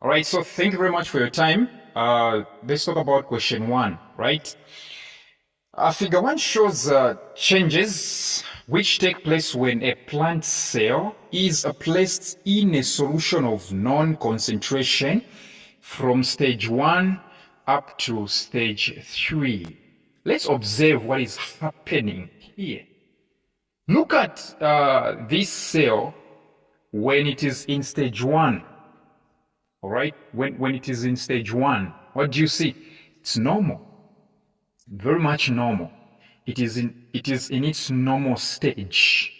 All right, so thank you very much for your time. Let's talk about question one, right? Figure one shows changes which take place when a plant cell is placed in a solution of known concentration from stage 1 up to stage 3. Let's observe what is happening here. Look at this cell when it is in stage 1. All right, when it is in stage 1, what do you see? It's normal, very much normal. It is in its normal stage.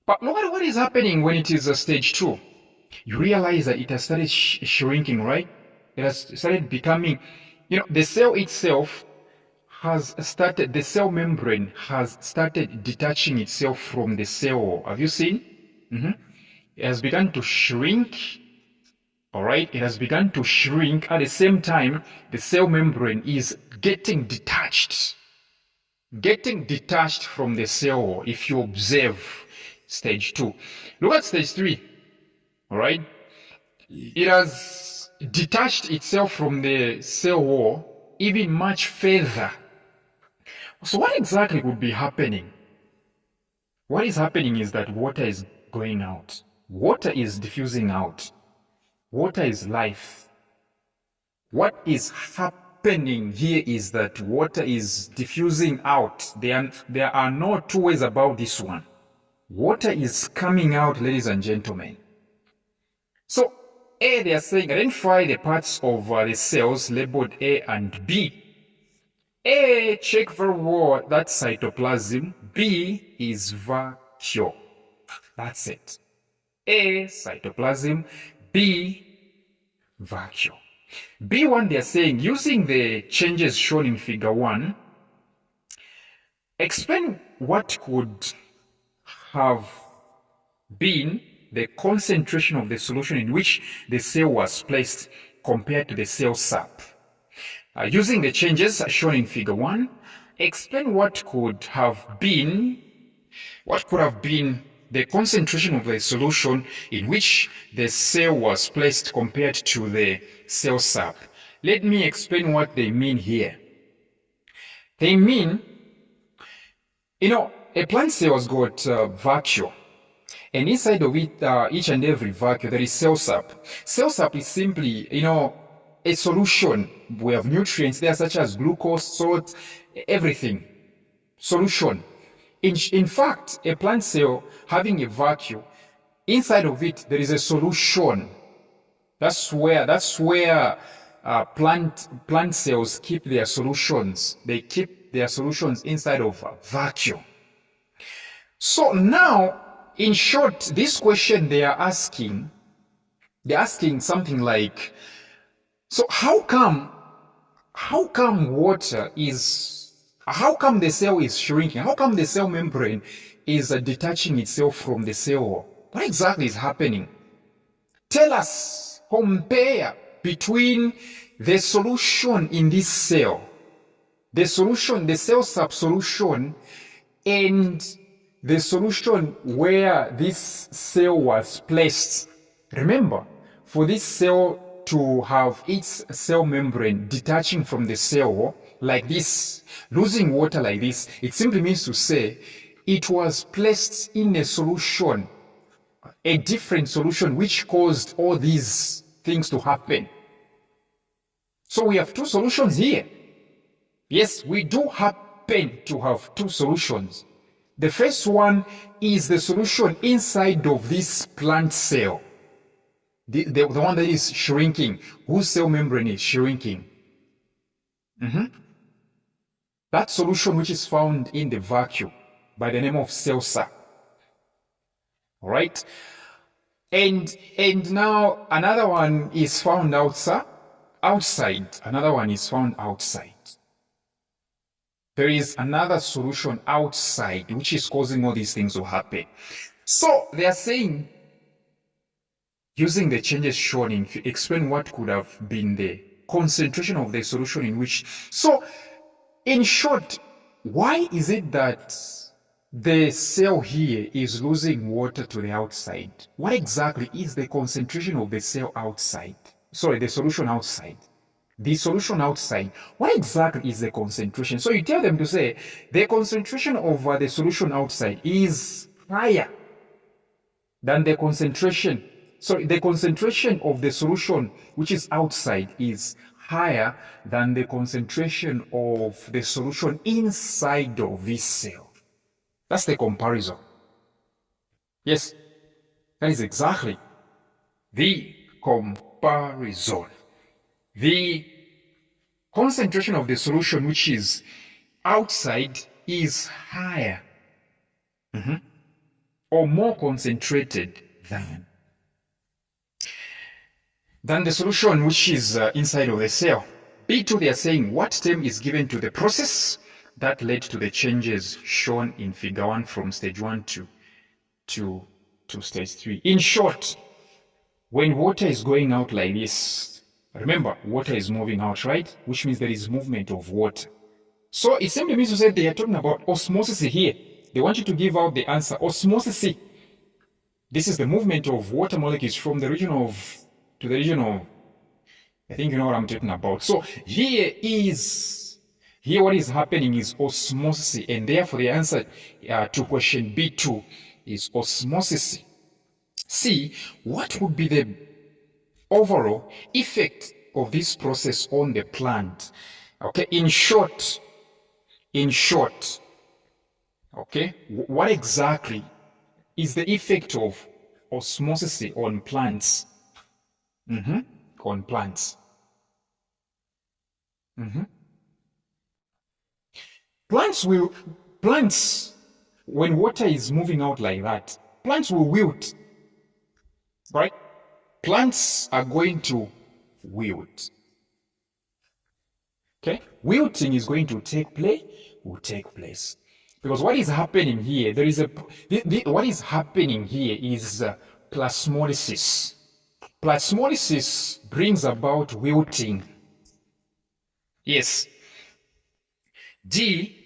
But look at what is happening when it is a stage 2. You realize that it has started shrinking, right? It has started becoming, the cell itself has started, the cell membrane has started detaching itself from the cell wall. Have you seen? It has begun to shrink. All right, it has begun to shrink. At the same time, the cell membrane is getting detached from the cell wall. If you observe stage 2, look at stage 3. All right, it has detached itself from the cell wall even much further. So what exactly would be happening? What is happening is that water is going out. Water is diffusing out. Water is life. What is happening here is that water is diffusing out. There are no two ways about this one. Water is coming out, ladies and gentlemen. So A, they are saying identify the parts of the cells labeled A and B. A, check very well, that's cytoplasm. B is vacuole. That's it. A, cytoplasm. B, vacuole. B1, they're saying, using the changes shown in figure 1, explain what could have been the concentration of the solution in which the cell was placed compared to the cell sap. Using the changes shown in figure 1, explain what could have been the concentration of the solution in which the cell was placed compared to the cell sap. Let me explain what they mean here. They mean, a plant cell has got vacuole, and inside of it, each and every vacuole, there is cell sap. Cell sap is simply, a solution. We have nutrients there such as glucose, salt, everything. Solution. In fact, a plant cell having a vacuole, inside of it there is a solution. That's where plant cells keep their solutions. They keep their solutions inside of a vacuole. So now, in short, this question they're asking something like, so how come the cell is shrinking? How come the cell membrane is detaching itself from the cell wall? What exactly is happening? Tell us, compare between the solution in this cell, the cell sap solution, and the solution where this cell was placed. Remember, for this cell to have its cell membrane detaching from the cell wall like this, losing water like this, it simply means to say it was placed in a solution, a different solution, which caused all these things to happen. So we have two solutions here. Yes, we do happen to have two solutions. The first one is the solution inside of this plant cell. The one that is shrinking, whose cell membrane is shrinking. That solution which is found in the vacuole by the name of cell sap. All right? And now another one is found outside. Another one is found outside. There is another solution outside which is causing all these things to happen. So they are saying, using the changes shown, explain what could have been the concentration of the solution in which. So, in short, why is it that the cell here is losing water to the outside. What exactly is the concentration of the cell outside? Sorry, the solution outside. The solution outside, what exactly is the concentration? So you tell them to say, the concentration of the solution outside is higher than the concentration. So the concentration of the solution which is outside is higher than the concentration of the solution inside of this cell. That's the comparison. Yes, that is exactly the comparison. The concentration of the solution which is outside is higher or more concentrated than the solution which is inside of the cell. B2, they are saying what term is given to the process that led to the changes shown in figure 1 from stage 1 to stage 3. In short, when water is going out like this, remember, water is moving out, right? Which means there is movement of water. So it simply means to say they are talking about osmosis here. They want you to give out the answer. Osmosis. This is the movement of water molecules from the region of to the region of, I think you know what I'm talking about. So here what is happening is osmosis, and therefore the answer to question B2 is osmosis. C, what would be the overall effect of this process on the plant? Okay, in short, okay, what exactly is the effect of osmosis on plants? On plants. Plants, when water is moving out like that, plants will wilt, right? Plants are going to wilt. Okay? Wilting is going to take place. Because what is happening here, what is happening here is plasmolysis. Plasmolysis brings about wilting. Yes. D,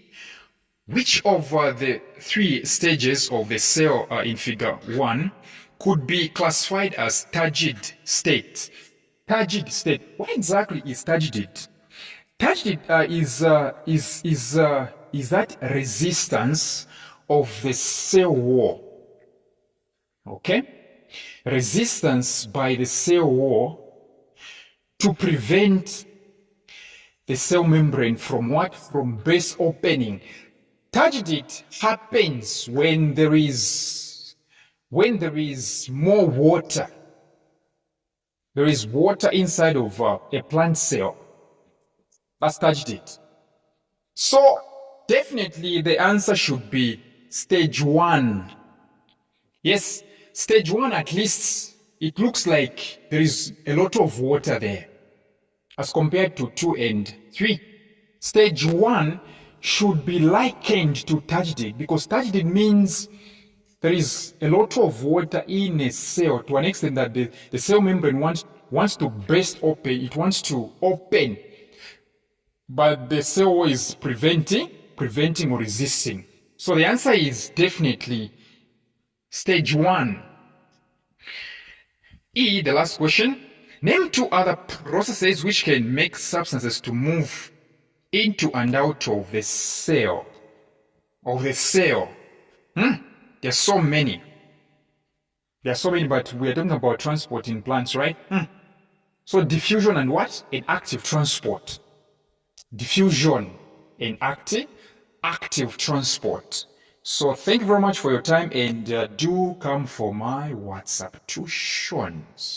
which of the 3 stages of the cell in figure 1 could be classified as turgid state? Turgid state. What exactly is turgid? Turgid is that resistance of the cell wall. Okay? Resistance by the cell wall to prevent the cell membrane from what? From burst opening. Turgidity happens when there is more water. There is water inside of a plant cell. That's turgidity. So definitely the answer should be stage 1. Yes, stage 1, at least it looks like there is a lot of water there as compared to 2 and 3. Stage 1 should be likened to turgidity, because turgidity means there is a lot of water in a cell to an extent that the cell membrane wants to burst open. It wants to open, but the cell wall is preventing or resisting. So the answer is definitely stage 1. E, the last question. Name 2 other processes which can make substances to move into and out of the cell. There are so many. But we are talking about transport in plants, right? So diffusion and what? And active transport. Diffusion and active transport. So thank you very much for your time, and do come for my WhatsApp tuitions.